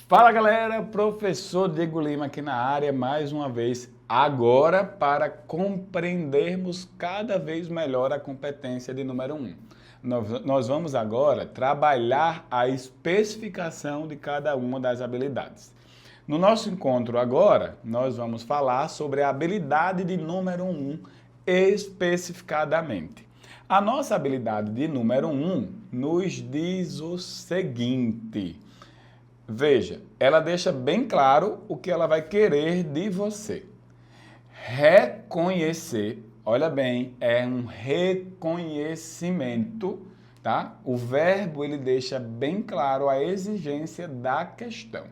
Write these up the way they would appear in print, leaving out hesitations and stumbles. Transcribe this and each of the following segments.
Fala galera, professor Diego Lima aqui na área mais uma vez, agora para compreendermos cada vez melhor a competência de número 1. Nós vamos agora trabalhar a especificação de cada uma das habilidades. No nosso encontro agora, nós vamos falar sobre a habilidade de número 1 especificadamente. A nossa habilidade de número 1 nos diz o seguinte. Veja, ela deixa bem claro o que ela vai querer de você. Reconhecer, olha bem, é um reconhecimento, tá? O verbo ele deixa bem claro a exigência da questão.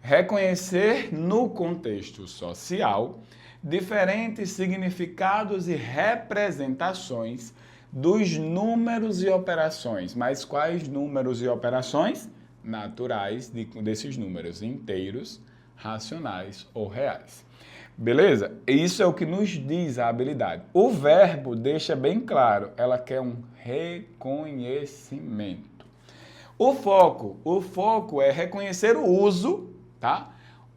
Reconhecer no contexto social diferentes significados e representações dos números e operações. Mas quais números e operações? Naturais desses números, inteiros, racionais ou reais. Beleza? Isso é o que nos diz a habilidade. O verbo deixa bem claro, ela quer um reconhecimento. O foco é reconhecer o uso, tá?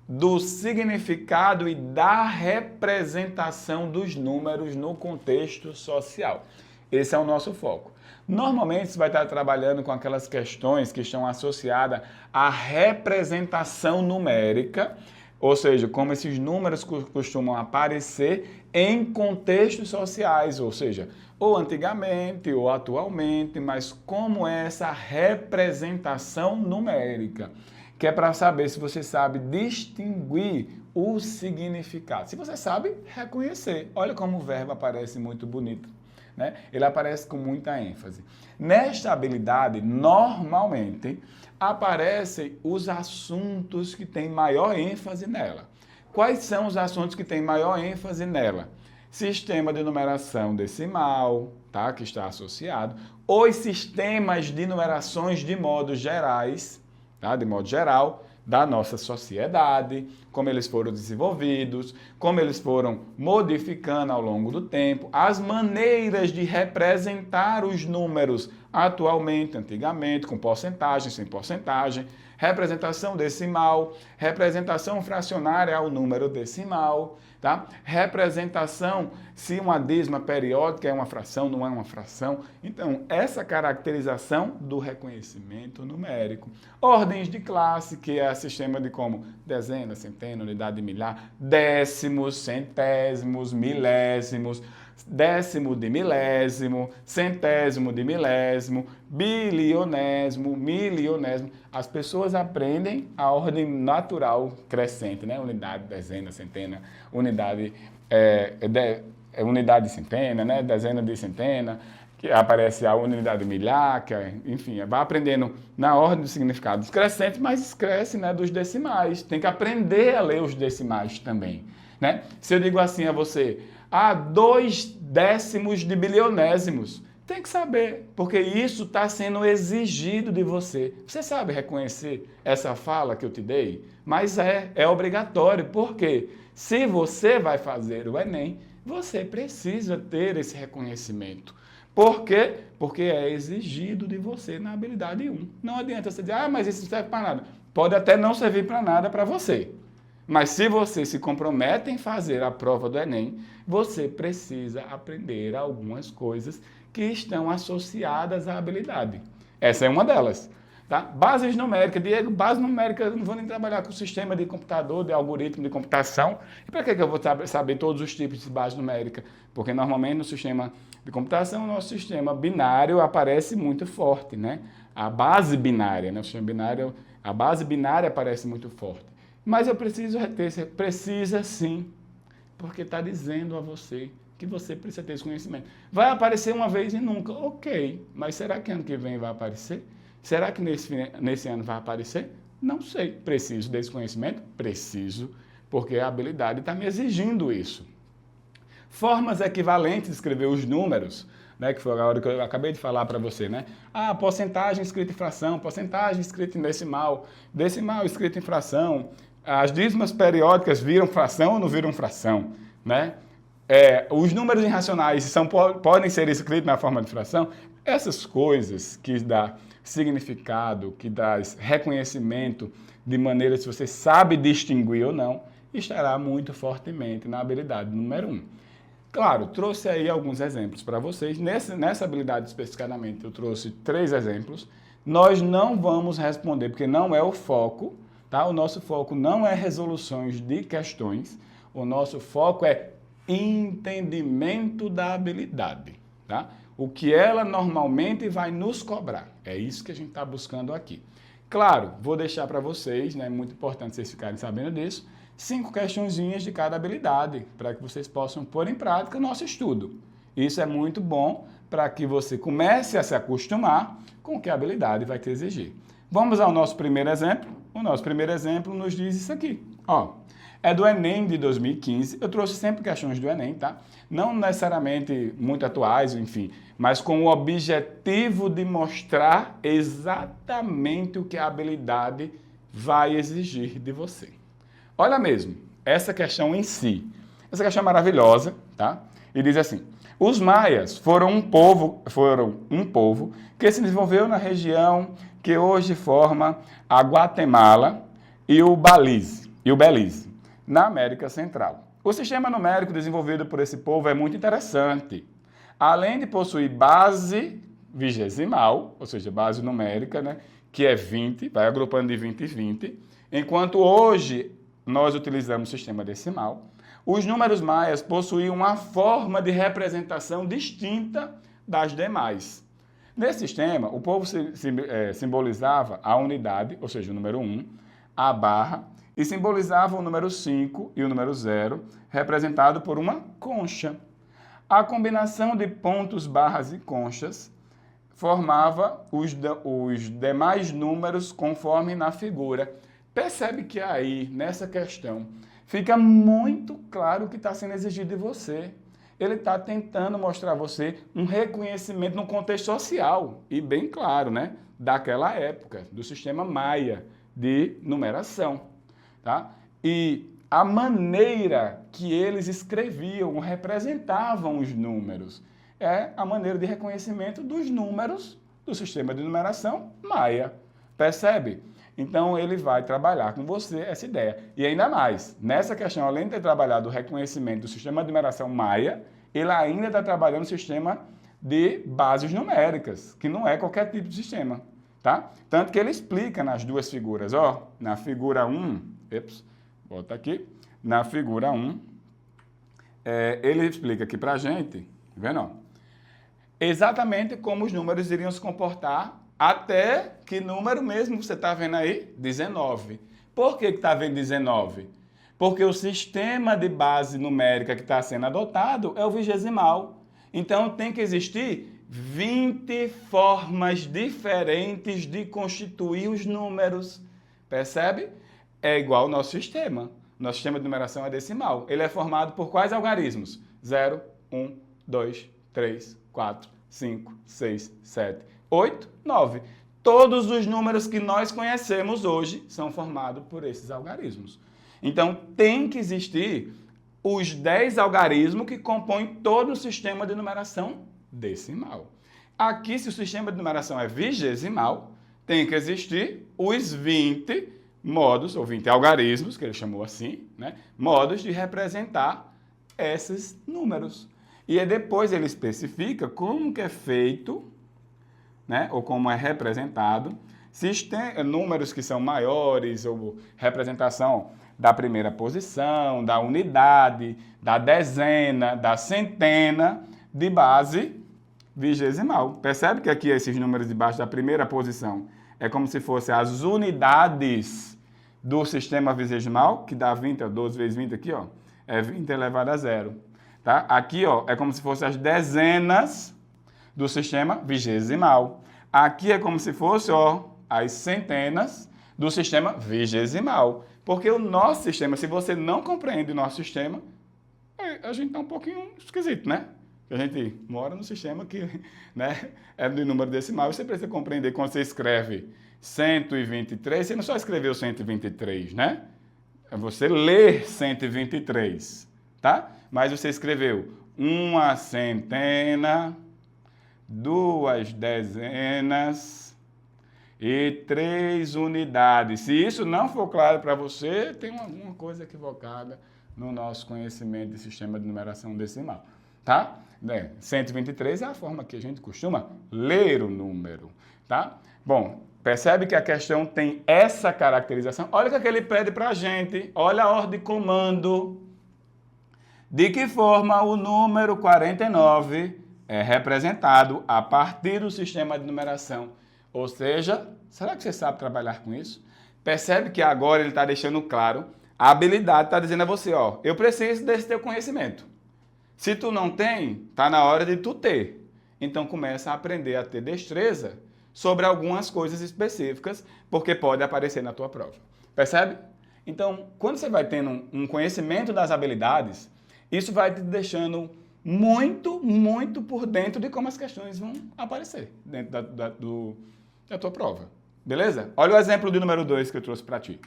Do significado e da representação dos números no contexto social. Esse é o nosso foco. Normalmente você vai estar trabalhando com aquelas questões que estão associadas à representação numérica, ou seja, como esses números costumam aparecer em contextos sociais, ou seja, ou antigamente ou atualmente, mas como é essa representação numérica, que é para saber se você sabe distinguir o significado. Se você sabe reconhecer, olha como o verbo aparece muito bonito. Né? Ele aparece com muita ênfase. Nesta habilidade, normalmente, aparecem os assuntos que têm maior ênfase nela. Quais são os assuntos que têm maior ênfase nela? Sistema de numeração decimal, tá? Que está associado. Os sistemas de numerações de modo gerais, tá? De modo geral, da nossa sociedade, como eles foram desenvolvidos, como eles foram modificando ao longo do tempo, as maneiras de representar os números atualmente, antigamente, com porcentagem, sem porcentagem, representação decimal, representação fracionária ao número decimal, tá? Representação se uma dízima periódica é uma fração, não é uma fração. Então, essa caracterização do reconhecimento numérico. Ordens de classe, que é o sistema de como dezena, centena, unidade milhar, décimos, centésimos, milésimos, décimo de milésimo, centésimo de milésimo, bilionésimo, milionésimo. As pessoas aprendem a ordem natural crescente, né? Unidade, dezena, centena, unidade unidade de centena, né? Dezena de centena, que aparece a unidade milhar, que enfim, vai aprendendo na ordem dos significados crescentes, mas cresce, né, dos decimais. Tem que aprender a ler os decimais também, né? Se eu digo assim a você, 2 décimos de bilionésimos, tem que saber, porque isso está sendo exigido de você. Você sabe reconhecer essa fala que eu te dei? Mas é obrigatório, porque se você vai fazer o Enem, você precisa ter esse reconhecimento. Por quê? Porque é exigido de você na habilidade 1. Não adianta você dizer, mas isso não serve para nada. Pode até não servir para nada para você. Mas se você se compromete em fazer a prova do Enem, você precisa aprender algumas coisas que estão associadas à habilidade. Essa é uma delas. Tá? Bases numéricas. Diego, base numérica, eu não vou nem trabalhar com sistema de computador, de algoritmo de computação. E para que eu vou saber todos os tipos de base numérica? Porque normalmente no sistema de computação, o nosso sistema binário aparece muito forte, né? A base binária, né? O sistema binário, a base binária aparece muito forte. Mas eu preciso ter, precisa sim, porque está dizendo a você que você precisa ter esse conhecimento. Vai aparecer uma vez e nunca, ok, mas será que ano que vem vai aparecer? Será que nesse ano vai aparecer? Não sei. Preciso desse conhecimento? Preciso, porque a habilidade está me exigindo isso. Formas equivalentes de escrever os números, né, que foi a hora que eu acabei de falar para você, né? Porcentagem escrita em fração, porcentagem escrita em decimal, decimal escrita em fração, as dízimas periódicas viram fração ou não viram fração, né? Os números irracionais podem ser escritos na forma de fração. Essas coisas que significado, que traz reconhecimento de maneira se você sabe distinguir ou não, estará muito fortemente na habilidade número 1. Claro, trouxe aí alguns exemplos para vocês. Nessa habilidade especificamente, eu trouxe 3 exemplos. Nós não vamos responder, porque não é o foco, tá? O nosso foco não é resoluções de questões, o nosso foco é entendimento da habilidade, tá? O que ela normalmente vai nos cobrar. É isso que a gente está buscando aqui. Claro, vou deixar para vocês, né? É muito importante vocês ficarem sabendo disso, 5 questõezinhas de cada habilidade, para que vocês possam pôr em prática o nosso estudo. Isso é muito bom para que você comece a se acostumar com o que a habilidade vai te exigir. Vamos ao nosso primeiro exemplo. O nosso primeiro exemplo nos diz isso aqui. Ó, é do Enem de 2015. Eu trouxe sempre questões do Enem, tá? Não necessariamente muito atuais, enfim, mas com o objetivo de mostrar exatamente o que a habilidade vai exigir de você. Olha mesmo, essa questão em si. Essa questão é maravilhosa, tá? E diz assim: os maias foram um povo que se desenvolveu na região que hoje forma a Guatemala e o Belize, na América Central. O sistema numérico desenvolvido por esse povo é muito interessante. Além de possuir base vigesimal, ou seja, base numérica, né, que é 20, vai agrupando de 20 em 20, enquanto hoje nós utilizamos o sistema decimal, os números maias possuíam uma forma de representação distinta das demais. Nesse sistema, o povo simbolizava a unidade, ou seja, o número 1, a barra, e simbolizava o número 5 e o número 0, representado por uma concha. A combinação de pontos, barras e conchas formava os demais números conforme na figura. Percebe que aí, nessa questão, fica muito claro o que está sendo exigido de você. Ele está tentando mostrar a você um reconhecimento no contexto social, e bem claro, né? Daquela época, do sistema maia de numeração. Tá? E a maneira que eles escreviam, representavam os números, é a maneira de reconhecimento dos números do sistema de numeração maia. Percebe? Então, ele vai trabalhar com você essa ideia. E ainda mais, nessa questão, além de ter trabalhado o reconhecimento do sistema de numeração maia, ele ainda está trabalhando o sistema de bases numéricas, que não é qualquer tipo de sistema. Tá? Tanto que ele explica nas duas figuras. Ó, na figura 1, volta aqui, na figura 1, ele explica aqui para a gente, tá vendo? Ó, exatamente como os números iriam se comportar. Até que número mesmo você está vendo aí? 19. Por que está vendo 19? Porque o sistema de base numérica que está sendo adotado é o vigesimal. Então tem que existir 20 formas diferentes de constituir os números. Percebe? É igual ao nosso sistema. Nosso sistema de numeração é decimal. Ele é formado por quais algarismos? 0, 1, 2, 3, 4, 5, 6, 7, 8, 9. Todos os números que nós conhecemos hoje são formados por esses algarismos. Então, tem que existir os 10 algarismos que compõem todo o sistema de numeração decimal. Aqui, se o sistema de numeração é vigesimal, tem que existir os 20 modos, ou 20 algarismos, que ele chamou assim, né? Modos de representar esses números. E aí depois ele especifica como que é feito, né, ou como é representado, números que são maiores, ou representação da primeira posição, da unidade, da dezena, da centena, de base vigesimal. Percebe que aqui esses números debaixo da primeira posição é como se fossem as unidades do sistema vigesimal, que dá 20, 12 vezes 20 aqui, ó, é 20 elevado a 0. Tá? Aqui, ó, é como se fossem as dezenas do sistema vigesimal. Aqui é como se fosse, ó, as centenas do sistema vigesimal. Porque o nosso sistema, se você não compreende o nosso sistema, a gente está um pouquinho esquisito, né? A gente mora num sistema que, né, é de número decimal. Você precisa compreender quando você escreve 123, você não só escreveu 123, né? Você lê 123, tá? Mas você escreveu uma centena, duas dezenas, e 3 unidades. Se isso não for claro para você, tem alguma coisa equivocada no nosso conhecimento de sistema de numeração decimal, tá? 123 é a forma que a gente costuma ler o número, tá? Bom, percebe que a questão tem essa caracterização? Olha o que ele pede para a gente, olha a ordem de comando. De que forma o número 49 é representado a partir do sistema de numeração? Ou seja, será que você sabe trabalhar com isso? Percebe que agora ele está deixando claro, a habilidade está dizendo a você, ó, eu preciso desse teu conhecimento. Se tu não tem, está na hora de tu ter. Então começa a aprender a ter destreza sobre algumas coisas específicas, porque pode aparecer na tua prova. Percebe? Então, quando você vai tendo um conhecimento das habilidades, isso vai te deixando muito por dentro de como as questões vão aparecer dentro da tua prova. Beleza? Olha o exemplo do número 2 que eu trouxe para ti.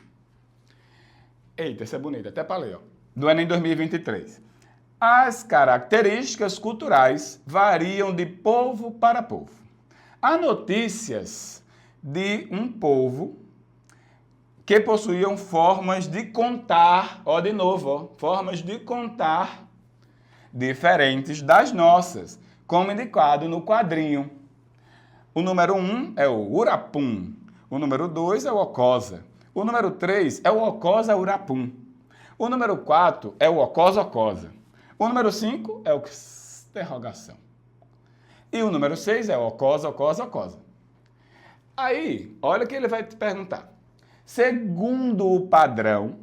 Eita, essa é bonita, até para ler, ó. Do Enem 2023. As características culturais variam de povo para povo. Há notícias de um povo que possuíam formas de contar, ó, de novo, ó, formas de contar diferentes das nossas, como indicado no quadrinho. O número 1 é o Urapum, o número 2 é o Ocosa, o número 3 é o Ocosa-Urapum, o número 4 é o Ocosa-Ocosa, o número 5 é o interrogação. E o número 6 é o Ocosa-Ocosa-Ocosa. Aí, olha o que ele vai te perguntar. Segundo o padrão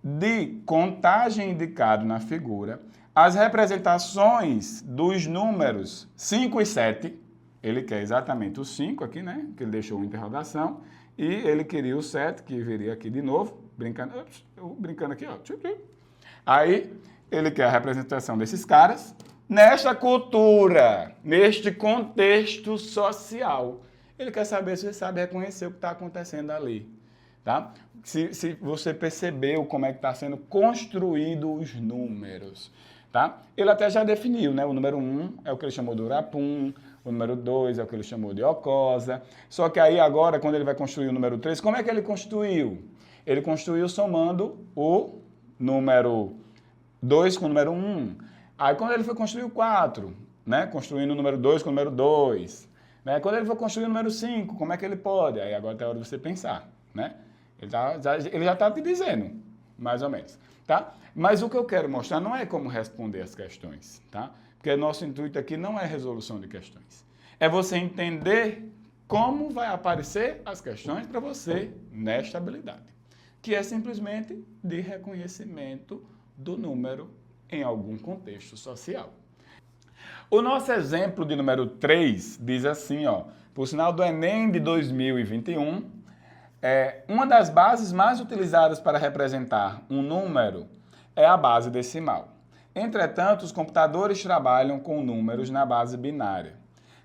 de contagem indicado na figura, as representações dos números 5 e 7, ele quer exatamente o 5 aqui, né? Que ele deixou uma interrogação, e ele queria o 7, que viria aqui de novo, brincando aqui, ó. Aí, ele quer a representação desses caras nesta cultura, neste contexto social. Ele quer saber se você sabe reconhecer o que está acontecendo ali, tá? Se você percebeu como é que está sendo construído os números, tá? Ele até já definiu, né? O número 1 é o que ele chamou de Urapum, o número 2 é o que ele chamou de Ocosa. Só que aí agora, quando ele vai construir o número 3, como é que ele construiu? Ele construiu somando o número 2 com o número 1. Aí quando ele foi construir o 4, né? Construindo o número 2 com o número 2. Né? Quando ele for construir o número 5, como é que ele pode? Aí agora é a hora de você pensar, né? Ele já está te dizendo, mais ou menos, tá? Mas o que eu quero mostrar não é como responder as questões, tá? Porque nosso intuito aqui não é resolução de questões. É você entender como vai aparecer as questões para você nesta habilidade, que é simplesmente de reconhecimento do número em algum contexto social. O nosso exemplo de número 3 diz assim, ó, por sinal do Enem de 2021, uma das bases mais utilizadas para representar um número é a base decimal. Entretanto, os computadores trabalham com números na base binária.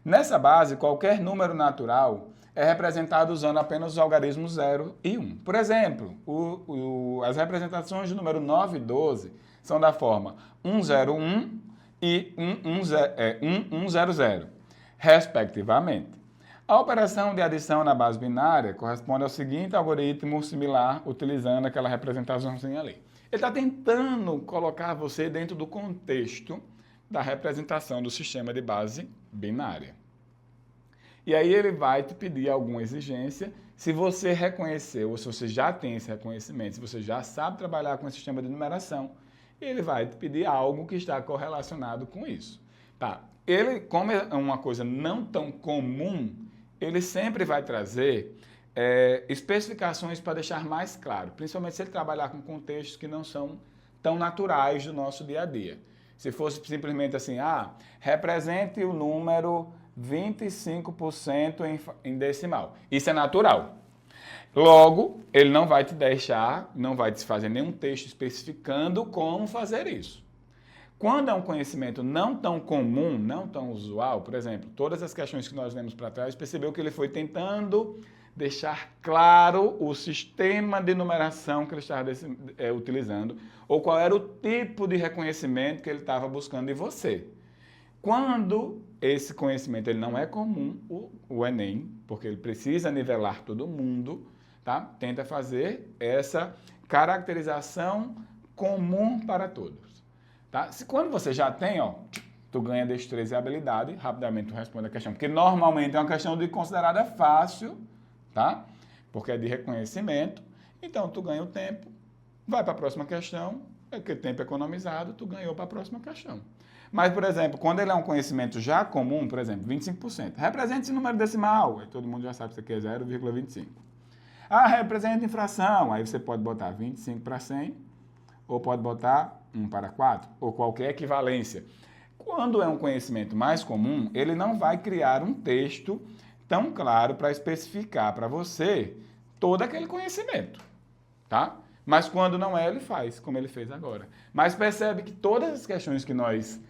Nessa base, qualquer número natural é representado usando apenas os algarismos 0 e 1. Por exemplo, as representações do número 9 e 12 são da forma 101 e 1100, respectivamente. A operação de adição na base binária corresponde ao seguinte algoritmo similar, utilizando aquela representaçãozinha ali. Ele está tentando colocar você dentro do contexto da representação do sistema de base binária. E aí ele vai te pedir alguma exigência, se você reconheceu, ou se você já tem esse reconhecimento, se você já sabe trabalhar com o sistema de numeração, ele vai te pedir algo que está correlacionado com isso. Tá? Ele, como é uma coisa não tão comum, ele sempre vai trazer especificações para deixar mais claro, principalmente se ele trabalhar com contextos que não são tão naturais do nosso dia a dia. Se fosse simplesmente assim, represente o número 25% em decimal. Isso é natural. Logo, ele não vai te deixar, não vai te fazer nenhum texto especificando como fazer isso. Quando é um conhecimento não tão comum, não tão usual, por exemplo, todas as questões que nós vemos para trás, percebeu que ele foi tentando deixar claro o sistema de numeração que ele estava utilizando, ou qual era o tipo de reconhecimento que ele estava buscando em você. Quando esse conhecimento ele não é comum, o Enem, porque ele precisa nivelar todo mundo, tá? Tenta fazer essa caracterização comum para todos, tá? Quando você já tem, ó, tu ganha destreza e habilidade, rapidamente tu responde a questão, porque normalmente é uma questão considerada fácil, tá? Porque é de reconhecimento, então tu ganha o tempo, vai para a próxima questão, porque tempo economizado, tu ganhou para a próxima questão. Mas, por exemplo, quando ele é um conhecimento já comum, por exemplo, 25%, representa esse número decimal, aí todo mundo já sabe que isso aqui é 0,25. Ah, representa infração, aí você pode botar 25 para 100, ou pode botar 1 para 4, ou qualquer equivalência. Quando é um conhecimento mais comum, ele não vai criar um texto tão claro para especificar para você todo aquele conhecimento, tá? Mas quando não é, ele faz, como ele fez agora. Mas percebe que todas as questões que nós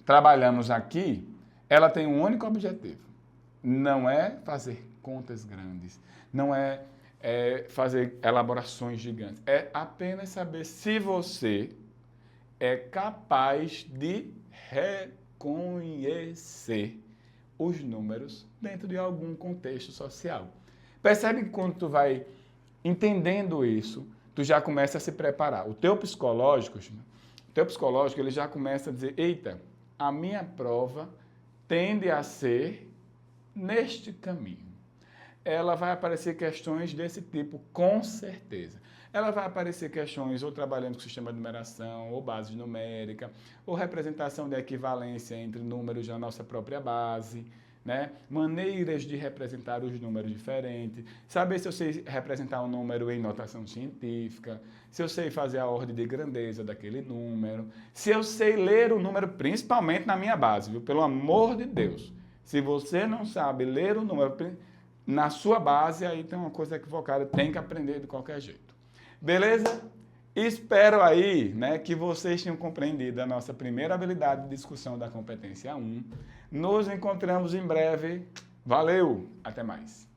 trabalhamos aqui, ela tem um único objetivo. Não é fazer contas grandes, não é fazer elaborações gigantes. É apenas saber se você é capaz de reconhecer os números dentro de algum contexto social. Percebe que quando tu vai entendendo isso, tu já começa a se preparar. O teu psicológico ele já começa a dizer, eita, a minha prova tende a ser neste caminho. Ela vai aparecer questões desse tipo, com certeza. Ela vai aparecer questões ou trabalhando com sistema de numeração, ou base numérica, ou representação de equivalência entre números da nossa própria base, né? Maneiras de representar os números diferentes, saber se eu sei representar um número em notação científica, se eu sei fazer a ordem de grandeza daquele número, se eu sei ler o número, principalmente na minha base, viu? Pelo amor de Deus. Se você não sabe ler o número na sua base, aí tem uma coisa equivocada, tem que aprender de qualquer jeito. Beleza? Espero aí, né, que vocês tenham compreendido a nossa primeira habilidade de discussão da competência 1. Nos encontramos em breve. Valeu! Até mais!